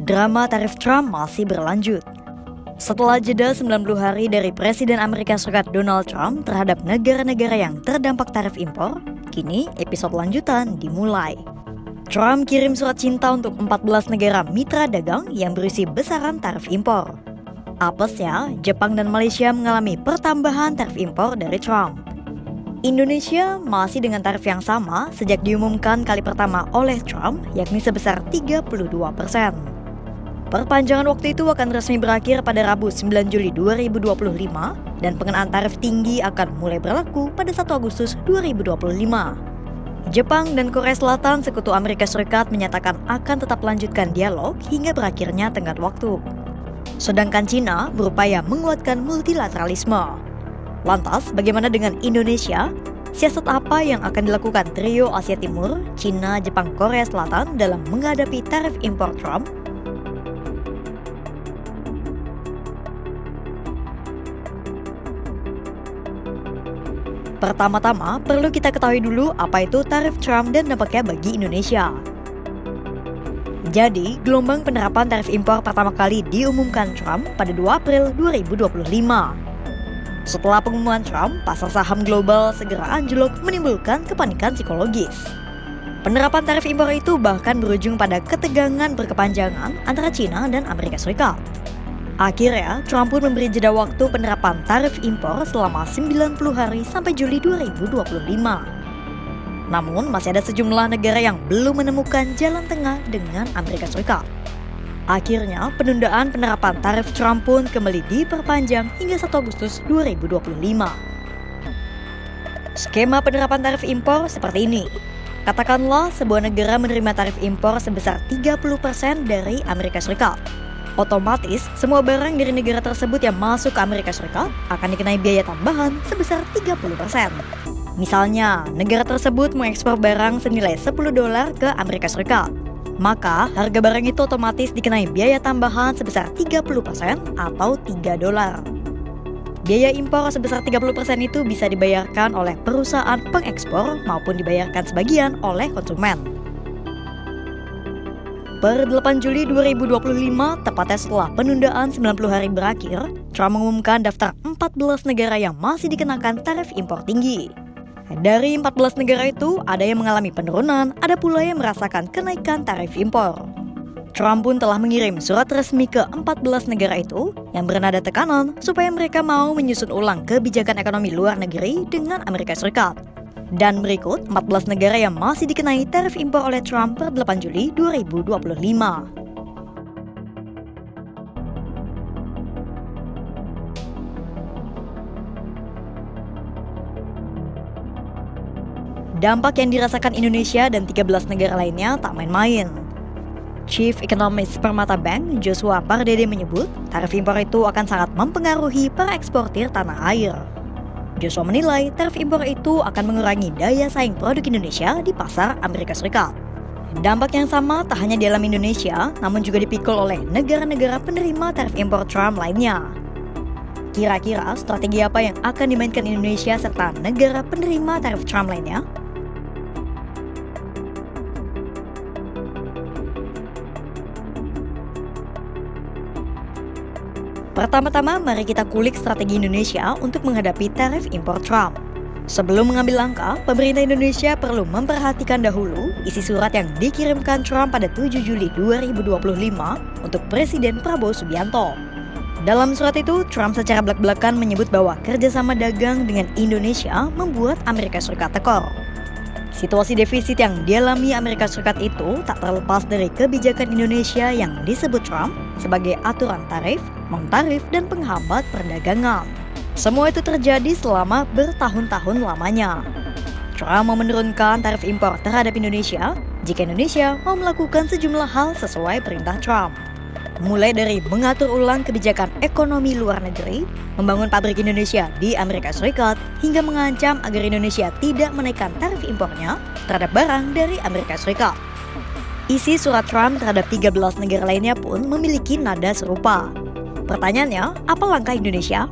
Drama tarif Trump masih berlanjut. Setelah jeda 90 hari dari Presiden Amerika Serikat Donald Trump terhadap negara-negara yang terdampak tarif impor, kini episode lanjutan dimulai. Trump kirim surat cinta untuk 14 negara mitra dagang yang berisi besaran tarif impor. Apesnya, Jepang dan Malaysia mengalami pertambahan tarif impor dari Trump. Indonesia masih dengan tarif yang sama sejak diumumkan kali pertama oleh Trump, yakni sebesar 32%. Perpanjangan waktu itu akan resmi berakhir pada Rabu 9 Juli 2025 dan pengenaan tarif tinggi akan mulai berlaku pada 1 Agustus 2025. Jepang dan Korea Selatan, sekutu Amerika Serikat, menyatakan akan tetap lanjutkan dialog hingga berakhirnya tenggat waktu. Sedangkan Cina berupaya menguatkan multilateralisme. Lantas, bagaimana dengan Indonesia? Siasat apa yang akan dilakukan trio Asia Timur, Cina, Jepang, Korea Selatan dalam menghadapi tarif impor Trump? Pertama-tama, perlu kita ketahui dulu apa itu tarif Trump dan dampaknya bagi Indonesia. Jadi, gelombang penerapan tarif impor pertama kali diumumkan Trump pada 2 April 2025. Setelah pengumuman Trump, pasar saham global segera anjlok menimbulkan kepanikan psikologis. Penerapan tarif impor itu bahkan berujung pada ketegangan berkepanjangan antara Cina dan Amerika Serikat. Akhirnya, Trump pun memberi jeda waktu penerapan tarif impor selama 90 hari sampai Juli 2025. Namun, masih ada sejumlah negara yang belum menemukan jalan tengah dengan Amerika Serikat. Akhirnya, penundaan penerapan tarif Trump pun kembali diperpanjang hingga 1 Agustus 2025. Skema penerapan tarif impor seperti ini. Katakanlah sebuah negara menerima tarif impor sebesar 30% dari Amerika Serikat. Otomatis, semua barang dari negara tersebut yang masuk ke Amerika Serikat akan dikenai biaya tambahan sebesar 30%. Misalnya, negara tersebut mengekspor barang senilai $10 ke Amerika Serikat. Maka, harga barang itu otomatis dikenai biaya tambahan sebesar 30% atau $3. Biaya impor sebesar 30% itu bisa dibayarkan oleh perusahaan pengekspor maupun dibayarkan sebagian oleh konsumen. Per 8 Juli 2025, tepatnya setelah penundaan 90 hari berakhir, Trump mengumumkan daftar 14 negara yang masih dikenakan tarif impor tinggi. Dari 14 negara itu, ada yang mengalami penurunan, ada pula yang merasakan kenaikan tarif impor. Trump pun telah mengirim surat resmi ke 14 negara itu yang bernada tekanan supaya mereka mau menyusun ulang kebijakan ekonomi luar negeri dengan Amerika Serikat. Dan berikut 14 negara yang masih dikenai tarif impor oleh Trump per 8 Juli 2025. Dampak yang dirasakan Indonesia dan 13 negara lainnya tak main-main. Chief Economist Permata Bank, Joshua Pardede menyebut, tarif impor itu akan sangat mempengaruhi para eksportir tanah air. Joshua menilai tarif impor itu akan mengurangi daya saing produk Indonesia di pasar Amerika Serikat. Dampak yang sama tak hanya di dalam Indonesia, namun juga dipikul oleh negara-negara penerima tarif impor Trump lainnya. Kira-kira strategi apa yang akan dimainkan Indonesia serta negara penerima tarif Trump lainnya? Pertama-tama, mari kita kulik strategi Indonesia untuk menghadapi tarif impor Trump. Sebelum mengambil langkah, pemerintah Indonesia perlu memperhatikan dahulu isi surat yang dikirimkan Trump pada 7 Juli 2025 untuk Presiden Prabowo Subianto. Dalam surat itu, Trump secara belak-belakan menyebut bahwa kerjasama dagang dengan Indonesia membuat Amerika Serikat tekor. Situasi defisit yang dialami Amerika Serikat itu tak terlepas dari kebijakan Indonesia yang disebut Trump sebagai aturan tarif, non-tarif, dan penghambat perdagangan. Semua itu terjadi selama bertahun-tahun lamanya. Trump mau menurunkan tarif impor terhadap Indonesia jika Indonesia mau melakukan sejumlah hal sesuai perintah Trump. Mulai dari mengatur ulang kebijakan ekonomi luar negeri, membangun pabrik Indonesia di Amerika Serikat, hingga mengancam agar Indonesia tidak menaikkan tarif impornya terhadap barang dari Amerika Serikat. Isi surat Trump terhadap 13 negara lainnya pun memiliki nada serupa. Pertanyaannya, apa langkah Indonesia?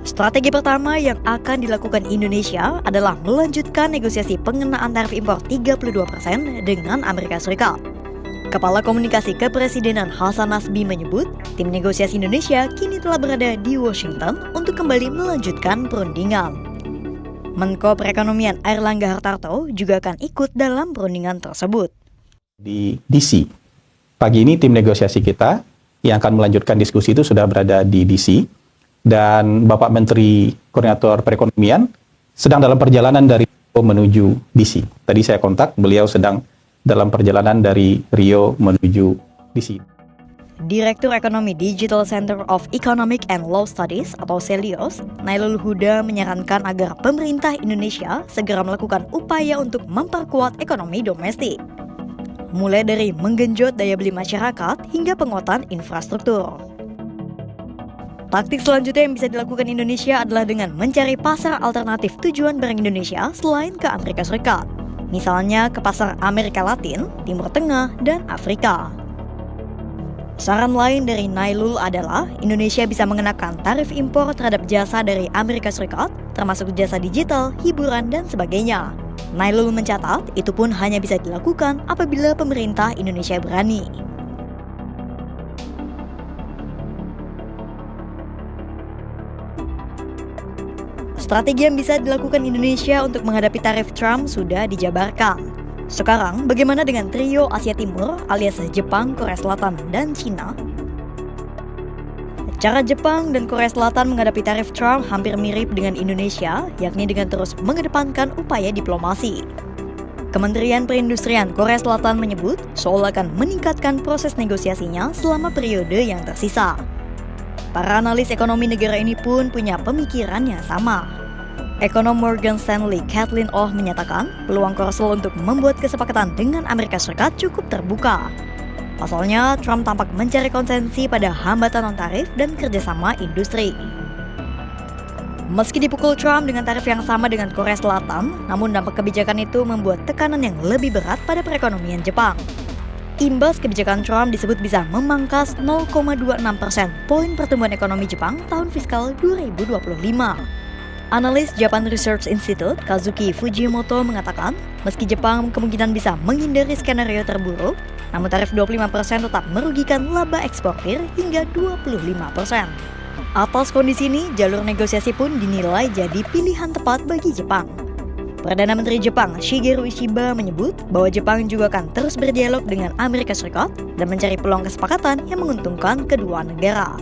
Strategi pertama yang akan dilakukan Indonesia adalah melanjutkan negosiasi pengenaan tarif impor 32% dengan Amerika Serikat. Kepala Komunikasi Kepresidenan Hasan Nasbi menyebut, tim negosiasi Indonesia kini telah berada di Washington untuk kembali melanjutkan perundingan. Menko Perekonomian Airlangga Hartarto juga akan ikut dalam perundingan tersebut. Di DC, pagi ini tim negosiasi kita yang akan melanjutkan diskusi itu sudah berada di DC, dan Bapak Menteri Koordinator Perekonomian sedang dalam perjalanan dari Rio menuju DC. Tadi saya kontak, beliau sedang dalam perjalanan dari Rio menuju DC. Direktur Ekonomi Digital Center of Economic and Law Studies atau CELIOS, Nailul Huda menyarankan agar pemerintah Indonesia segera melakukan upaya untuk memperkuat ekonomi domestik. Mulai dari menggenjot daya beli masyarakat hingga penguatan infrastruktur. Taktik selanjutnya yang bisa dilakukan Indonesia adalah dengan mencari pasar alternatif tujuan barang Indonesia selain ke Amerika Serikat. Misalnya ke pasar Amerika Latin, Timur Tengah, dan Afrika. Saran lain dari Nailul adalah Indonesia bisa mengenakan tarif impor terhadap jasa dari Amerika Serikat, termasuk jasa digital, hiburan, dan sebagainya. Nailul mencatat, itu pun hanya bisa dilakukan apabila pemerintah Indonesia berani. Strategi yang bisa dilakukan Indonesia untuk menghadapi tarif Trump sudah dijabarkan. Sekarang, bagaimana dengan trio Asia Timur alias Jepang, Korea Selatan, dan Cina? Cara Jepang dan Korea Selatan menghadapi tarif Trump hampir mirip dengan Indonesia, yakni dengan terus mengedepankan upaya diplomasi. Kementerian Perindustrian Korea Selatan menyebut Seoul akan meningkatkan proses negosiasinya selama periode yang tersisa. Para analis ekonomi negara ini pun punya pemikiran yang sama. Ekonom Morgan Stanley Kathleen Oh menyatakan peluang Korsel untuk membuat kesepakatan dengan Amerika Serikat cukup terbuka. Pasalnya, Trump tampak mencari konsensi pada hambatan non-tarif dan kerjasama industri. Meski dipukul Trump dengan tarif yang sama dengan Korea Selatan, namun dampak kebijakan itu membuat tekanan yang lebih berat pada perekonomian Jepang. Imbas kebijakan Trump disebut bisa memangkas 0,26% poin pertumbuhan ekonomi Jepang tahun fiskal 2025. Analis Japan Research Institute, Kazuki Fujimoto mengatakan, meski Jepang kemungkinan bisa menghindari skenario terburuk, namun tarif 25% tetap merugikan laba eksportir hingga 25%. Atas kondisi ini, jalur negosiasi pun dinilai jadi pilihan tepat bagi Jepang. Perdana Menteri Jepang Shigeru Ishiba menyebut bahwa Jepang juga akan terus berdialog dengan Amerika Serikat dan mencari peluang kesepakatan yang menguntungkan kedua negara.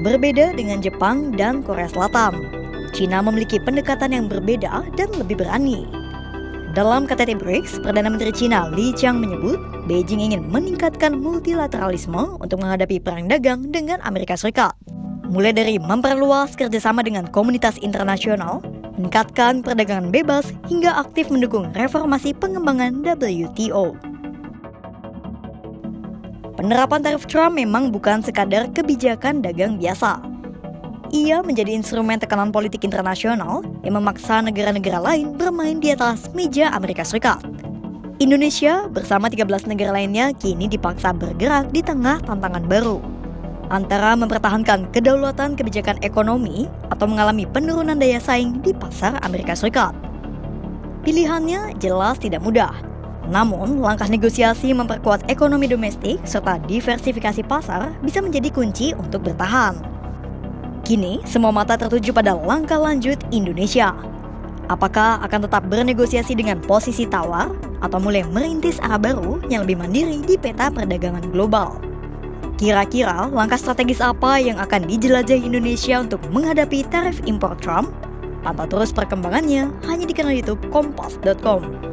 Berbeda dengan Jepang dan Korea Selatan, China memiliki pendekatan yang berbeda dan lebih berani. Dalam KTT BRICS, Perdana Menteri China Li Qiang menyebut Beijing ingin meningkatkan multilateralisme untuk menghadapi perang dagang dengan Amerika Serikat. Mulai dari memperluas kerjasama dengan komunitas internasional, meningkatkan perdagangan bebas, hingga aktif mendukung reformasi pengembangan WTO. Penerapan tarif Trump memang bukan sekadar kebijakan dagang biasa. Ia menjadi instrumen tekanan politik internasional yang memaksa negara-negara lain bermain di atas meja Amerika Serikat. Indonesia bersama 13 negara lainnya kini dipaksa bergerak di tengah tantangan baru, antara mempertahankan kedaulatan kebijakan ekonomi atau mengalami penurunan daya saing di pasar Amerika Serikat. Pilihannya jelas tidak mudah. Namun, langkah negosiasi memperkuat ekonomi domestik serta diversifikasi pasar bisa menjadi kunci untuk bertahan. Kini, semua mata tertuju pada langkah lanjut Indonesia. Apakah akan tetap bernegosiasi dengan posisi tawar atau mulai merintis arah baru yang lebih mandiri di peta perdagangan global? Kira-kira langkah strategis apa yang akan dijelajahi Indonesia untuk menghadapi tarif impor Trump? Pantau terus perkembangannya hanya di kanal YouTube Kompas.com.